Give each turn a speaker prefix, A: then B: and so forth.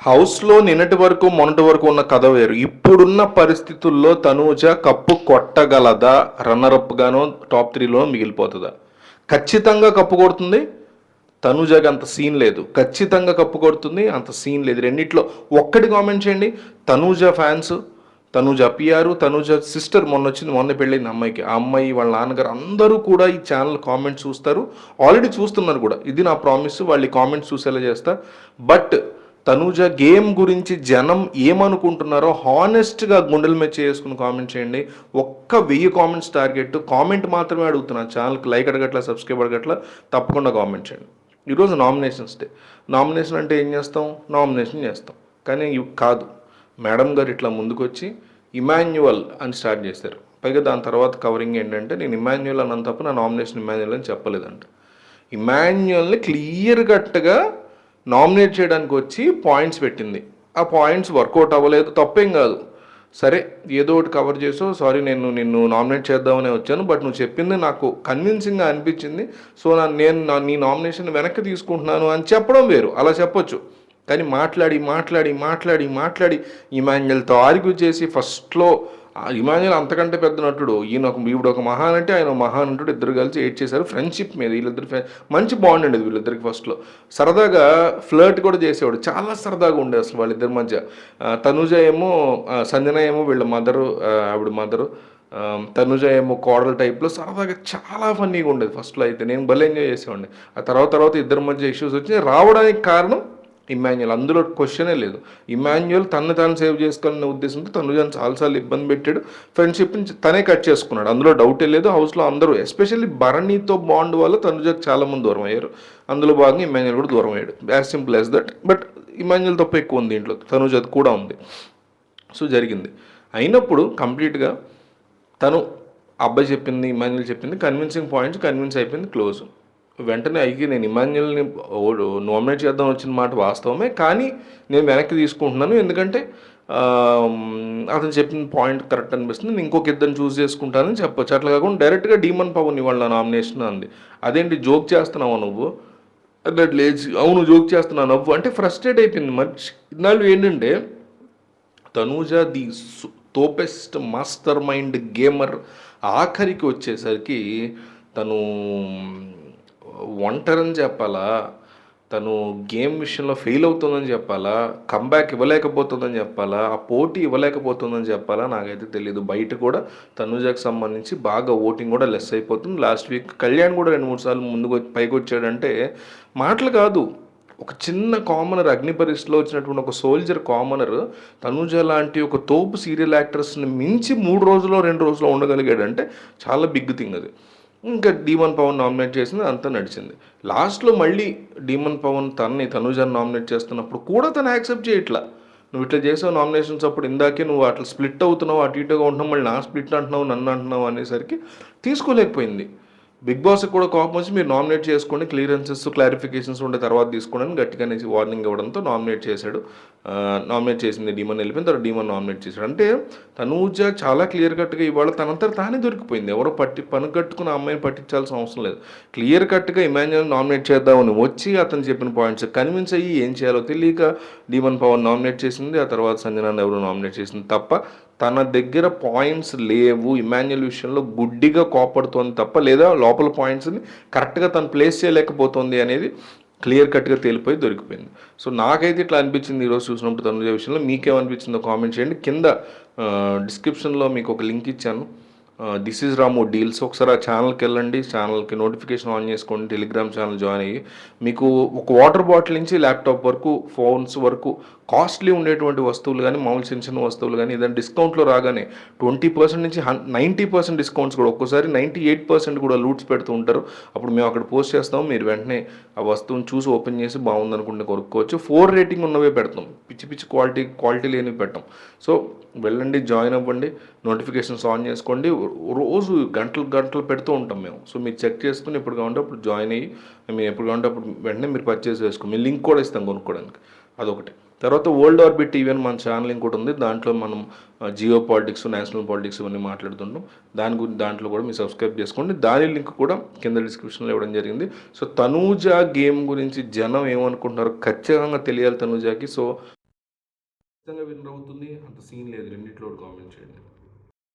A: హౌస్‌లో నిన్నటి వరకు, మొన్నటి వరకు ఉన్న కథ వేరు. ఇప్పుడున్న పరిస్థితుల్లో తనూజ కప్పు కొట్టగలదా? రన్నర్ అప్ గానో, టాప్ 3లో మిగిలిపోతదా? ఖచ్చితంగా కప్పు కొడుతుంది. తనూజకి అంత సీన్ లేదు. ఖచ్చితంగా కప్పు కొడుతుంది. అంత సీన్ లేదు. రెండిట్లో ఒక్కటి కామెంట్ చేయండి. Tanuja fans, Tanuja PR, Tanuja sister మొన్నొచ్చింది, మొన్న పెళ్ళైంది అమ్మాయికి. ఆ అమ్మాయి వాళ్ళ నాన్నగారు అందరూ కూడా ఈ ఛానల్ కామెంట్స్ చూస్తారు. ఆల్రెడీ చూస్తున్నారు కూడా. ఇది నా ప్రామిస్. వాళ్ళు ఈ కామెంట్స్ చూసేలా చేస్తా. బట్ తనూజ గేమ్ గురించి జనం ఏమనుకుంటున్నారో హానెస్ట్గా గుండెల మీద చేసుకుని కామెంట్ చేయండి. ఒక్క 1000 కామెంట్స్ టార్గెట్. కామెంట్ మాత్రమే అడుగుతున్నాను. ఛానల్కి లైక్ అడగట్లా, సబ్స్క్రైబ్ అడగట్లా. తప్పకుండా కామెంట్ చేయండి. ఈరోజు నామినేషన్స్ డే. నామినేషన్ అంటే ఏం చేస్తాం? నామినేషన్ చేస్తాం. కానీ ఇవి కాదు. మేడం గారు ఇట్లా ముందుకొచ్చి ఇమాన్యువల్ అని స్టార్ట్ చేశారు. పైగా దాని తర్వాత కవరింగ్ ఏంటంటే, నేను ఇమాన్యువల్ అన్నంత తప్ప నా నామినేషన్ ఇమాన్యువల్ అని చెప్పలేదంట. ఇమాన్యువల్ని క్లియర్ కట్గా నామినేట్ చేయడానికి వచ్చి పాయింట్స్ పెట్టింది. ఆ పాయింట్స్ వర్కౌట్ అవ్వలేదు, తప్పేం కాదు. సరే, ఏదో ఒకటి కవర్ చేసో, సారీ నేను నిన్ను నామినేట్ చేద్దామనే వచ్చాను, బట్ నువ్వు చెప్పింది నాకు కన్విన్సింగ్గా అనిపించింది, సో నీ నామినేషన్ వెనక్కి తీసుకుంటున్నాను అని చెప్పడం వేరు. అలా చెప్పొచ్చు. కానీ మాట్లాడి ఇమాన్యుయల్తో ఆర్గ్యూ చేసి ఫస్ట్లో ఇమాన్యుయల్ అంతకంటే పెద్ద నటుడు, ఈవిడ ఒక మహానటి, ఆయన మహానటుడు, ఇద్దరు కలిసి ఏడ్ చేశారు ఫ్రెండ్షిప్ మీద. వీళ్ళిద్దరు మంచి బాండ్ ఉండేది వీళ్ళిద్దరికి. ఫస్ట్లో సరదాగా ఫ్లర్ట్ కూడా చేసేవాడు. చాలా సరదాగా ఉండేది అసలు వాళ్ళిద్దరి మధ్య. తనుజ ఏమో, సంజన ఏమో వీళ్ళ మదరు, ఆవిడ మదరు, తనుజ ఏమో కోడల టైప్లో సరదాగా చాలా ఫన్నీగా ఉండేది ఫస్ట్లో. అయితే నేను భలే ఎంజాయ్ చేసేవాడిని. ఆ తర్వాత ఇద్దరి మధ్య ఇష్యూస్ వచ్చి రావడానికి కారణం ఇమాన్యుయల్. అందులో క్వశ్చనే లేదు. ఇమాన్యుయల్ తను తాను సేవ్ చేసుకోవాలనే ఉద్దేశంతో తనుజాను చాలాసార్లు ఇబ్బంది పెట్టాడు. ఫ్రెండ్షిప్ని తనే కట్ చేసుకున్నాడు. అందులో డౌటే లేదు. హౌస్లో అందరూ, ఎస్పెషల్లీ భరణితో బాండ్ వల్ల తనుజకు చాలామంది దూరం అయ్యారు. అందులో భాగంగా ఇమాన్యుయల్ కూడా దూరం అయ్యాడు. As simple as that. But Emmanuel తప్ప ఎక్కువ ఉంది దీంట్లో, తనుజది కూడా ఉంది. సో జరిగింది. అయినప్పుడు కంప్లీట్గా తను అబ్బాయి చెప్పింది, ఇమాన్యుయల్ చెప్పింది, కన్విన్సింగ్ పాయింట్స్ కన్విన్స్ అయిపోయింది, క్లోజ్. వెంటనే అయ్యి నేను ఇమాన్యుయల్ని నామినేట్ చేద్దాం వచ్చిన మాట వాస్తవమే, కానీ నేను వెనక్కి తీసుకుంటున్నాను. ఎందుకంటే అతను చెప్పిన పాయింట్ కరెక్ట్ అనిపిస్తుంది, నేను ఇంకొక ఇద్దరిని చూస్ చేసుకుంటానని చెప్పొచ్చు. అట్లా కాకుండా డైరెక్ట్గా డీమన్ పవన్ ఇవాళ నామినేషన్ అంది. అదేంటి జోక్ చేస్తున్నావు నువ్వు అన్నట్టు లేచి, అవును జోక్ చేస్తున్నావు నవ్వు అంటే ఫ్రస్ట్రేట్ అయిపోయింది. మంచి ఇన్నాళ్ళు ఏంటంటే తనూజ ది తోపెస్ట్ మాస్టర్ మైండ్ గేమర్, ఆఖరికి వచ్చేసరికి తను ఒంటరని చెప్పాలా, తను గేమ్ విషయంలో ఫెయిల్ అవుతుందని చెప్పాలా, కంబ్యాక్ ఇవ్వలేకపోతుందని చెప్పాలా, ఆ పోటీ ఇవ్వలేకపోతుందని చెప్పాలా, నాకైతే తెలియదు. బయట కూడా తనుజకు సంబంధించి బాగా ఓటింగ్ కూడా లెస్ అయిపోతుంది. లాస్ట్ వీక్ కళ్యాణ్ కూడా 2-3 సార్లు ముందుకు పైకి వచ్చాడంటే మాటలు కాదు. ఒక చిన్న కామనర్, అగ్నిపరీక్షలో వచ్చినటువంటి ఒక సోల్జర్ కామనర్ తనుజ లాంటి ఒక తోపు సీరియల్ యాక్టర్స్ని మించి 3 రోజుల్లో 2 రోజుల్లో ఉండగలిగాడంటే చాలా బిగ్ థింగ్ అది. ఇంకా డీమన్ పవన్ నామినేట్ చేసింది, అంతా నడిచింది. లాస్ట్లో మళ్ళీ డీమన్ పవన్ తనుజాన్ని నామినేట్ చేస్తున్నప్పుడు కూడా తను యాక్సెప్ట్ చేయట్లా. నువ్వు ఇట్లా చేసావు నామినేషన్స్ అప్పుడు, ఇందాకే నువ్వు అట్లా స్ప్లిట్ అవుతున్నావు, అటు ఇటుగా ఉంటున్నావు, మళ్ళీ నా స్ప్లిట్ అంటున్నావు, నన్ను అంటున్నావు అనేసరికి తీసుకోలేకపోయింది. బిగ్ బాస్కి కూడా కోపం వచ్చి మీరు నామినేట్ చేసుకోండి, క్లియరెన్సెస్ క్లారిఫికేషన్స్ ఉండే తర్వాత తీసుకోండి గట్టిగానే వార్నింగ్ ఇవ్వడంతో నామినేట్ చేశాడు. నామినేట్ చేసింది డీమన్, వెళ్ళిపోయిన తర్వాత డీమన్ నామినేట్ చేశాడు. అంటే తనూజ చాలా క్లియర్ కట్గా ఇవాళ తనంతా తానే దొరికిపోయింది. ఎవరో పనికట్టుకున్న అమ్మాయిని పట్టించాల్సిన అవసరం లేదు. క్లియర్ కట్గా ఇమాన్యుయల్ నామినేట్ చేద్దామని వచ్చి అతను చెప్పిన పాయింట్స్ కన్విన్స్ అయ్యి ఏం చేయాలో తెలియక డీమన్ పవన్ నామినేట్ చేసింది. ఆ తర్వాత సంజనాన్ని ఎవరు నామినేట్ చేసింది తప్ప తన దగ్గర పాయింట్స్ లేవు. ఇమాన్యుయల్ విషయంలో గుడ్డిగా కోపడుతోంది తప్ప, లేదా లోపల పాయింట్స్ని కరెక్ట్గా తను ప్లేస్ చేయలేకపోతుంది అనేది క్లియర్ కట్గా తేలిపోయి దొరికిపోయింది. సో నాకైతే ఇట్లా అనిపించింది ఈరోజు చూసినప్పుడు తనుజ విషయంలో. మీకేమనిపించిందో కామెంట్ చేయండి. కింద డిస్క్రిప్షన్లో మీకు ఒక లింక్ ఇచ్చాను, దిస్ ఈజ్ రాము డీల్స్. ఒకసారి ఆ ఛానల్కి వెళ్ళండి, ఛానల్కి నోటిఫికేషన్ ఆన్ చేసుకోండి, టెలిగ్రామ్ ఛానల్ జాయిన్ అయ్యి మీకు ఒక వాటర్ బాటిల్ నుంచి ల్యాప్టాప్ వరకు, ఫోన్స్ వరకు కాస్ట్లీ ఉండేటువంటి వస్తువులు కానీ, మామూలు చిన్న వస్తువులు కానీ ఏదైనా డిస్కౌంట్లో రాగానే 20% నుంచి 90% డిస్కౌంట్స్ కూడా, ఒక్కోసారి 98% కూడా లూట్స్ పెడుతూ ఉంటారు. అప్పుడు మేము అక్కడ పోస్ట్ చేస్తాము, మీరు వెంటనే ఆ వస్తువుని చూసి ఓపెన్ చేసి బాగుందనుకుంటే కొనుక్కోవచ్చు. 4 రేటింగ్ ఉన్నవే పెడతాం, పిచ్చి క్వాలిటీ లేనివి పెట్టాం. సో వెళ్ళండి, జాయిన్ అవ్వండి, నోటిఫికేషన్స్ ఆన్ చేసుకోండి. రోజు గంటలు పెడుతూ ఉంటాం మేము. సో మీరు చెక్ చేసుకుని ఎప్పుడు కావాలంటే అప్పుడు జాయిన్ అయ్యి, మేము ఎప్పుడు కావాలంటే అప్పుడు వెంటనే మీరు పర్చేస్ చేసుకోండి. మేము లింక్ కూడా ఇస్తాం కొనుక్కోవడానికి. అదొకటి. తర్వాత వరల్డ్ ఆర్బిట్ టీవీ అని మన ఛానల్ ఇంకోటి ఉంది. దాంట్లో మనం జియో పాలిటిక్స్, నేషనల్ పాలిటిక్స్ ఇవన్నీ మాట్లాడుతుంటాం. దాంట్లో కూడా మీరు సబ్స్క్రైబ్ చేసుకోండి. దాని లింక్ కూడా కింద డిస్క్రిప్షన్లో ఇవ్వడం జరిగింది. సో తనూజ గేమ్ గురించి జనం ఏమనుకుంటున్నారో ఖచ్చితంగా తెలియాలి తనూజకి. సో ఖచ్చితంగా విన్నర్ అవుతుంది. అంత సీన్ లేదు. రెండిట్లో ఒకటి కామెంట్ చేయండి.